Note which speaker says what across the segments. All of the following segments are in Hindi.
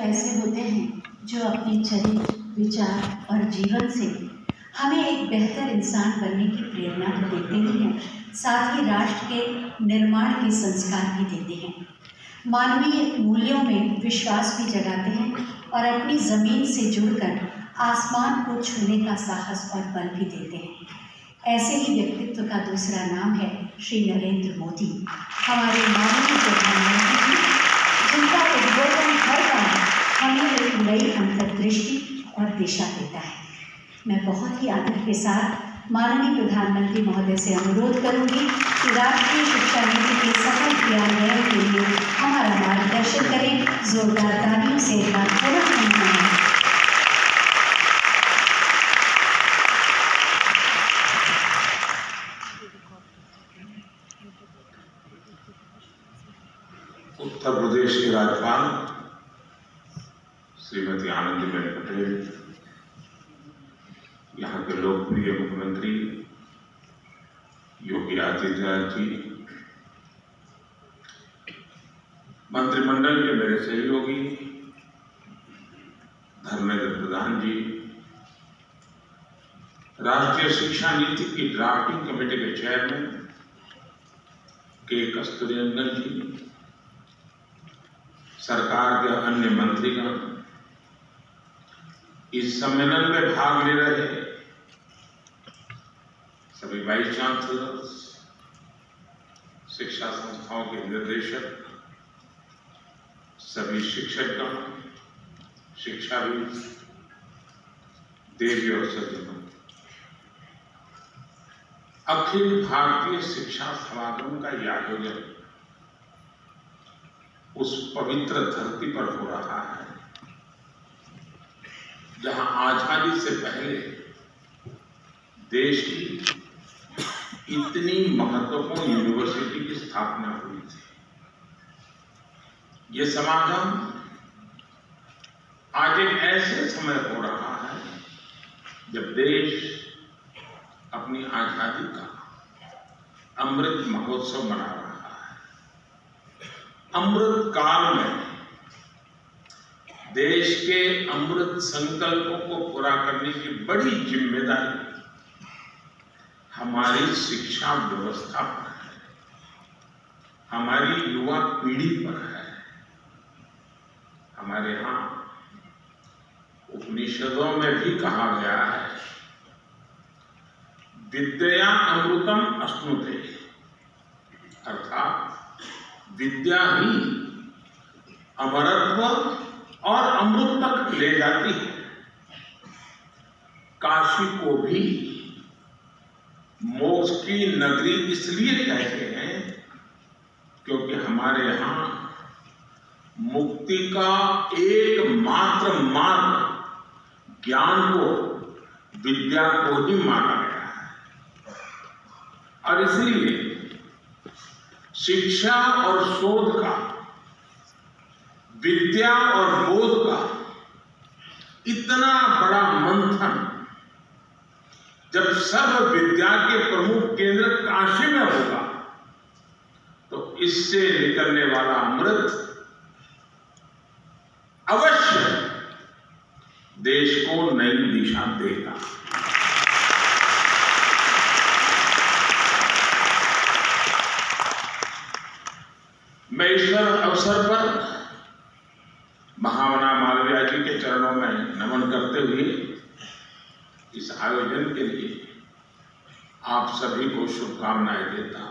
Speaker 1: ऐसे होते हैं जो अपने चरित्र, विचार और जीवन से हमें एक बेहतर इंसान बनने की प्रेरणा तो देते ही हैं, साथ ही राष्ट्र के निर्माण के संस्कार भी देते हैं। मानवीय मूल्यों में विश्वास भी जगाते हैं और अपनी ज़मीन से जुड़कर आसमान को छूने का साहस और बल भी देते हैं। ऐसे ही व्यक्तित्व का दूसरा नाम है श्री नरेंद्र मोदी, हमारे माननीय प्रधानमंत्री जी, जिनका उद्बोधन हर बार हमें एक नई अंतर्दृष्टि और दिशा देता है। मैं बहुत ही आदर के साथ माननीय प्रधानमंत्री महोदय से अनुरोध करूंगी कि राष्ट्रीय शिक्षा नीति के सफल क्रियान्वयन के लिए हमारा मार्गदर्शन करें। जोरदार तालियों से एक बार पुनः
Speaker 2: उत्तर प्रदेश के राज्यपाल श्रीमती आनंदीबेन पटेल, यहाँ के लोकप्रिय मुख्यमंत्री योगी आदित्यनाथ जी, मंत्रिमंडल के मेरे सहयोगी धर्मेंद्र प्रधान जी, राष्ट्रीय शिक्षा नीति की ड्राफ्टिंग कमेटी के चेयरमैन के कस्तूरीरंगन जी, सरकार के अन्य मंत्रीगण, इस सम्मेलन में भाग ले रहे सभी वाइस चांसलर, शिक्षा संस्थाओं के निर्देशक, सभी शिक्षकगण, शिक्षाविद, देवी और सज्जनों, अखिल भारतीय शिक्षा समागम का यह आयोजन उस पवित्र धरती पर हो रहा है जहां आजादी से पहले देश की इतनी महत्वपूर्ण यूनिवर्सिटी की स्थापना हुई थी। ये समागम आज एक ऐसे समय हो रहा है जब देश अपनी आजादी का अमृत महोत्सव मना रहा है। अमृत काल में देश के अमृत संकल्पों को पूरा करने की बड़ी जिम्मेदारी हमारी शिक्षा व्यवस्था पर है, हमारी युवा पीढ़ी पर है। हमारे यहाँ उपनिषदों में भी कहा गया है, विद्या अमृतम अश्नुते, अर्थात विद्या ही अमरत्व और अमृत तक ले जाती है। काशी को भी मोक्ष की नगरी इसलिए कहते हैं क्योंकि हमारे यहाँ मुक्ति का एकमात्र मार्ग ज्ञान को, विद्या को ही माना गया है। और इसलिए शिक्षा और शोध का, विद्या और बोध का इतना बड़ा मंथन जब सर्व विद्या के प्रमुख केंद्र काशी में होगा तो इससे निकलने वाला अमृत अवश्य देश को नई दिशा देगा। मैं इस अवसर पर महामना मालवीय जी के चरणों में नमन करते हुए इस आयोजन के लिए आप सभी को शुभकामनाएं देता हूं।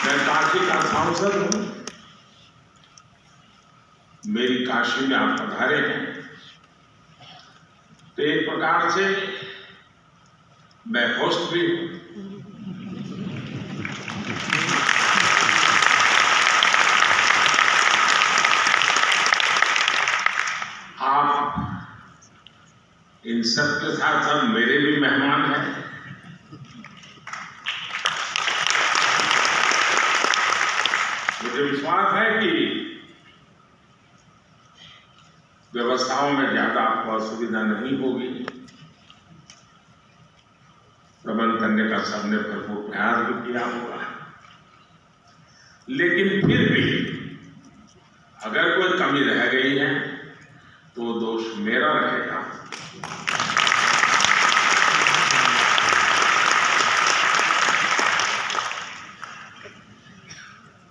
Speaker 2: मैं काशी का सांसद हूं, मेरी काशी में आप पधारे हैं, तो एक प्रकार से मैं होस्ट भी हूं। इन सब के साथ साथ मेरे भी मेहमान हैं। मुझे विश्वास है कि व्यवस्थाओं में ज्यादा आपको असुविधा नहीं होगी। प्रबंध करने का सबने भरपूर प्रयास भी किया होगा। लेकिन फिर भी अगर कोई कमी रह गई है तो दोष मेरा रहेगा।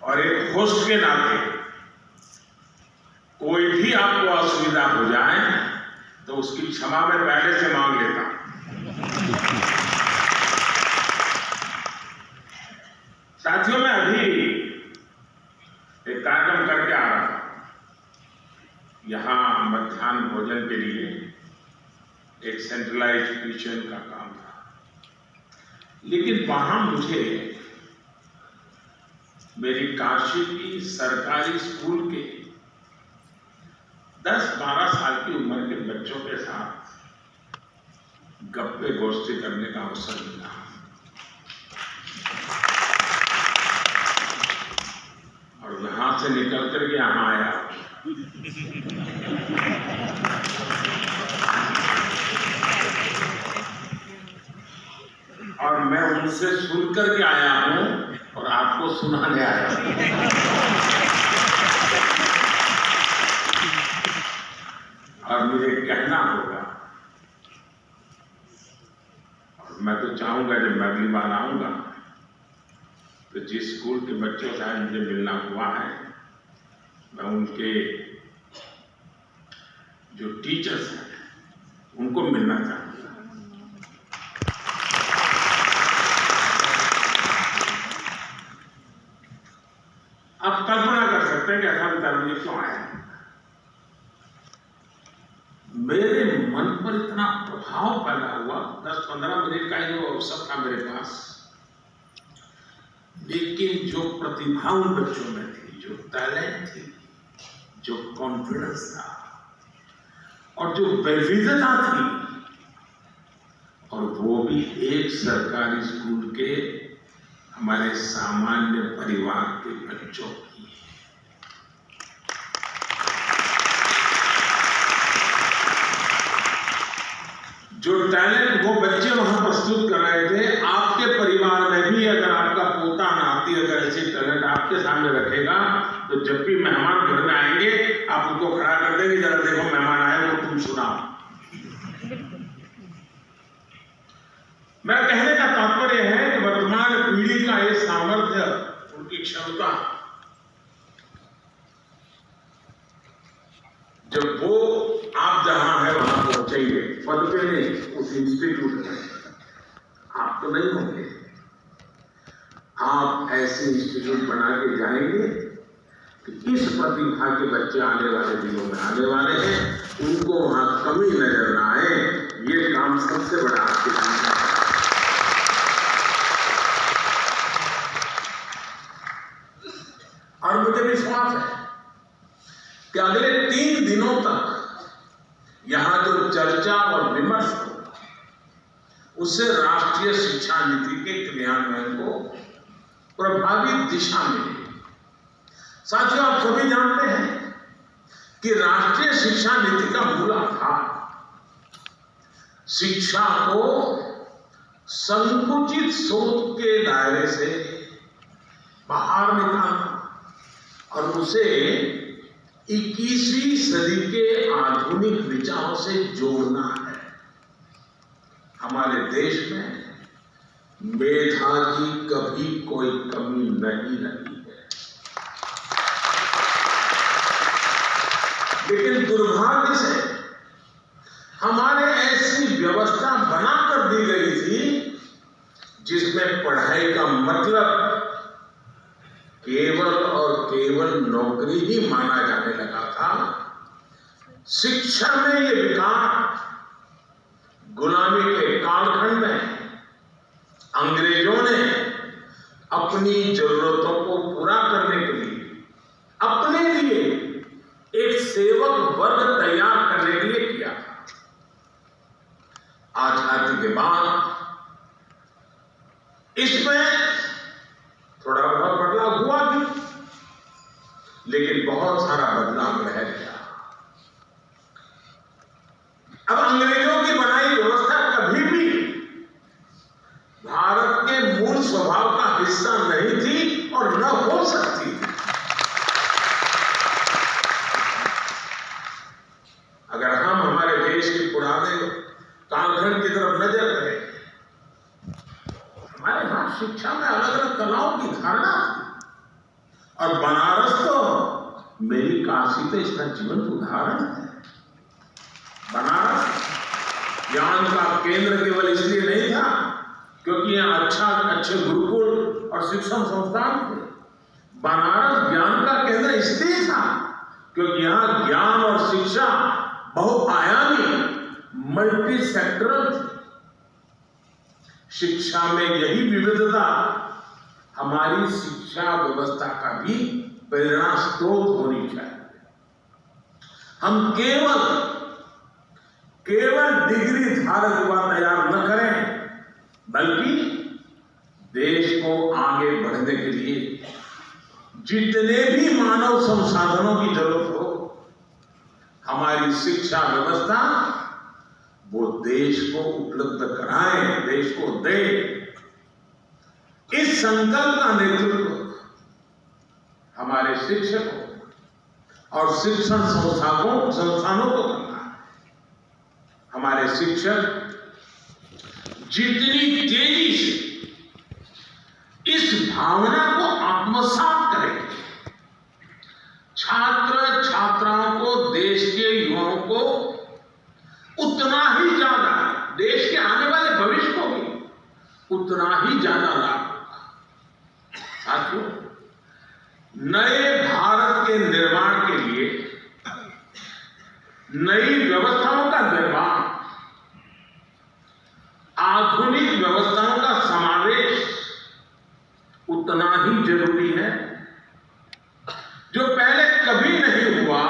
Speaker 2: और एक होस्ट के नाते कोई भी आपको असुविधा हो जाए तो उसकी क्षमा मैं पहले से मांग लेता हूं। साथियों, मैं अभी एक कार्यक्रम करके आ रहा हूं। यहां मध्याह्न भोजन के लिए एक सेंट्रलाइज्ड किचन का काम था, लेकिन वहां मुझे मेरी काशी की सरकारी स्कूल के 10-12 साल की उम्र के बच्चों के साथ गप्पे गोष्ठी करने का अवसर मिला। और यहां से निकल कर यहां आया। और मैं उनसे सुनकर के आया हूं और आपको सुनाने आया हूं। और मुझे कहना होगा, और मैं तो चाहूंगा जब मैं अगली बार आऊंगा तो जिस स्कूल के बच्चों से मुझे मिलना हुआ है, मैं उनके जो टीचर्स हैं उनको मिलना चाहूंगा। आप कल्पना कर सकते हैं कि ऐसा विचार क्यों आया। मेरे मन पर इतना प्रभाव पैदा हुआ। 10-15 मिनट का ही वो अवसर था मेरे पास, लेकिन जो प्रतिभा उन बच्चों में थी, जो टैलेंट थी, जो कॉन्फिडेंस था और जो विविधता थी, और वो भी एक सरकारी स्कूल के हमारे सामान्य परिवार के बच्चों की। जो टैलेंट वो बच्चे वहां प्रस्तुत कर रहे थे, आपके परिवार में भी अगर आपका पोता नाती अगर ऐसे टैलेंट आपके सामने रखेगा तो जब भी मेहमान घर में आएंगे आप उनको खड़ा कर देंगे, जरा देखो मेहमान आए वो तुम सुनाओ। मेरा कहने का तात्पर्य है कि वर्तमान पीढ़ी का ये सामर्थ्य, उनकी क्षमता, जब वो आप जहां है वहां पहुंचेंगे, पद पे नहीं, उस इंस्टीट्यूट में आप तो नहीं होंगे, आप ऐसे इंस्टीट्यूट बना के जाएंगे कि इस प्रतिभा के बच्चे आने वाले दिनों में आने वाले हैं, उनको वहां कमी नजर ना आए। ये काम सबसे बड़ा आपके लिए है। और मुझे विश्वास है कि अगले 3 दिनों तक यहां जो चर्चा और विमर्श होगा उससे राष्ट्रीय शिक्षा नीति के क्रियान्वयन को प्रभावी दिशा मिलेगी। साथियों, आप सभी जानते हैं कि राष्ट्रीय शिक्षा नीति का मूल आधार शिक्षा को संकुचित सोच के दायरे से बाहर निकालना और उसे 21वीं सदी के आधुनिक विचारों से जोड़ना है। हमारे देश में मेधा की कभी कोई कमी नहीं रही है, लेकिन दुर्भाग्य से हमारे ऐसी व्यवस्था बनाकर दी गई थी जिसमें पढ़ाई का मतलब केवल और केवल नौकरी ही माना जाने लगा था। शिक्षा में ये विकार गुलामी के कालखंड में अंग्रेजों ने अपनी जरूरतों को पूरा करने के लिए अपने लिए एक सेवक वर्ग तैयार करने के लिए किया था। आजादी के बाद इसमें थोड़ा बहुत बदलाव हुआ भी, लेकिन बहुत सारा बदलाव रह गया। अब अंग्रेजों की बनाई व्यवस्था कभी भी भारत के मूल स्वभाव का हिस्सा नहीं थी और न हो सकती और बनारस तो मेरी काशी तो इसका जीवंत उदाहरण है। बनारस ज्ञान का केंद्र केवल इसलिए नहीं था क्योंकि यहाँ अच्छे गुरुकुल और शिक्षण संस्थान थे। बनारस ज्ञान का केंद्र इसलिए था क्योंकि यहाँ ज्ञान और शिक्षा बहुआयामी मल्टी सेक्टरल थी। शिक्षा में यही विविधता हमारी शिक्षा व्यवस्था का भी प्रेरणा स्रोत होनी चाहिए। हम केवल डिग्री धारक युवा तैयार न करें, बल्कि देश को आगे बढ़ने के लिए जितने भी मानव संसाधनों की जरूरत हो, हमारी शिक्षा व्यवस्था वो देश को उपलब्ध कराए, देश को दे। इस संकल्प का नेतृत्व हमारे शिक्षकों और शिक्षण संस्थानों को करना है। हमारे शिक्षक जितनी तेजी से इस भावना को आत्मसात करेंगे, छात्र छात्राओं को, देश के युवाओं को उतना ही ज्यादा, देश के आने वाले भविष्य को भी उतना ही ज्यादा लाभ होगा। साथियों, नए भारत के निर्माण के लिए नई व्यवस्थाओं का निर्माण, आधुनिक व्यवस्थाओं का समावेश उतना ही जरूरी है। जो पहले कभी नहीं हुआ,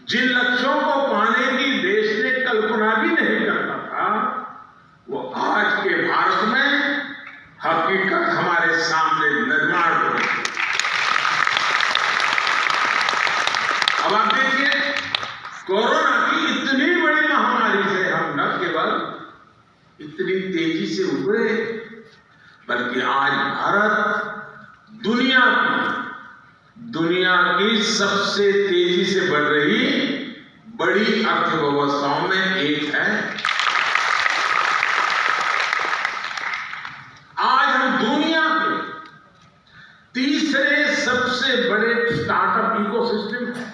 Speaker 2: जिन लक्ष्यों को पाने की देश ने कल्पना भी नहीं करता था, वो आज के भारत में हकीकत हमारे सामने निर्माण हो रही है। अब आप देखिए, कोरोना की इतनी बड़ी महामारी से हम न केवल इतनी तेजी से उभरे, बल्कि आज भारत दुनिया की सबसे तेजी से बढ़ रही बड़ी अर्थव्यवस्थाओं में एक है। आज हम दुनिया के तीसरे सबसे बड़े स्टार्टअप इकोसिस्टम है।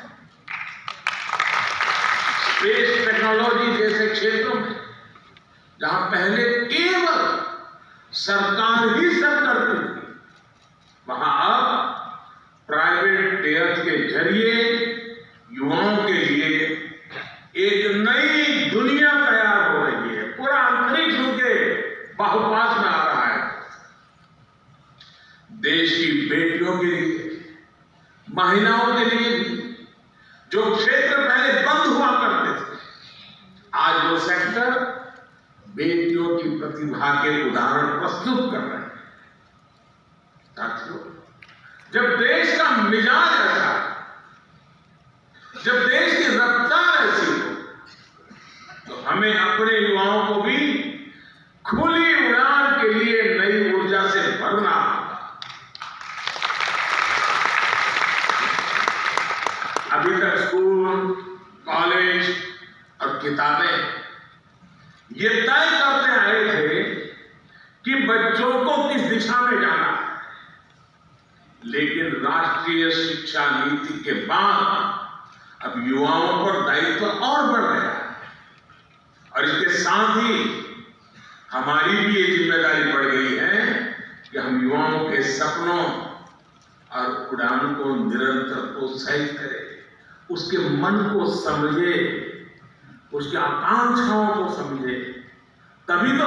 Speaker 2: स्पेस टेक्नोलॉजी जैसे क्षेत्रों में जहां पहले केवल सरकार ही सब करती थी, वहां अब प्राइवेट प्लेयर्स के जरिए युवाओं के लिए एक नई दुनिया तैयार हो रही है। पूरा अंतरिक्ष उनके बाहुपास में आ रहा है। देश की बेटियों के लिए, महिलाओं के लिए भी जो क्षेत्र पहले बंद हुआ करते थे, आज वो सेक्टर बेटियों की प्रतिभा के उदाहरण प्रस्तुत कर रहे हैं। साथियों, जब देश का मिजाज ऐसा, जब देश की रफ्तार ऐसी हो, तो हमें अपने युवाओं को भी खुली उड़ान के लिए नई ऊर्जा से भरना होगा। अभी तक स्कूल, कॉलेज और किताबें ये तय करते आए थे कि बच्चों को किस दिशा में जाना है, लेकिन राष्ट्रीय शिक्षा नीति के बाद अब युवाओं पर दायित्व और बढ़ रहा है। और इसके साथ ही हमारी भी ये जिम्मेदारी बढ़ गई है कि हम युवाओं के सपनों और उड़ान को निरंतर प्रोत्साहित करें, उसके मन को समझे, उसकी आकांक्षाओं को समझे, तभी तो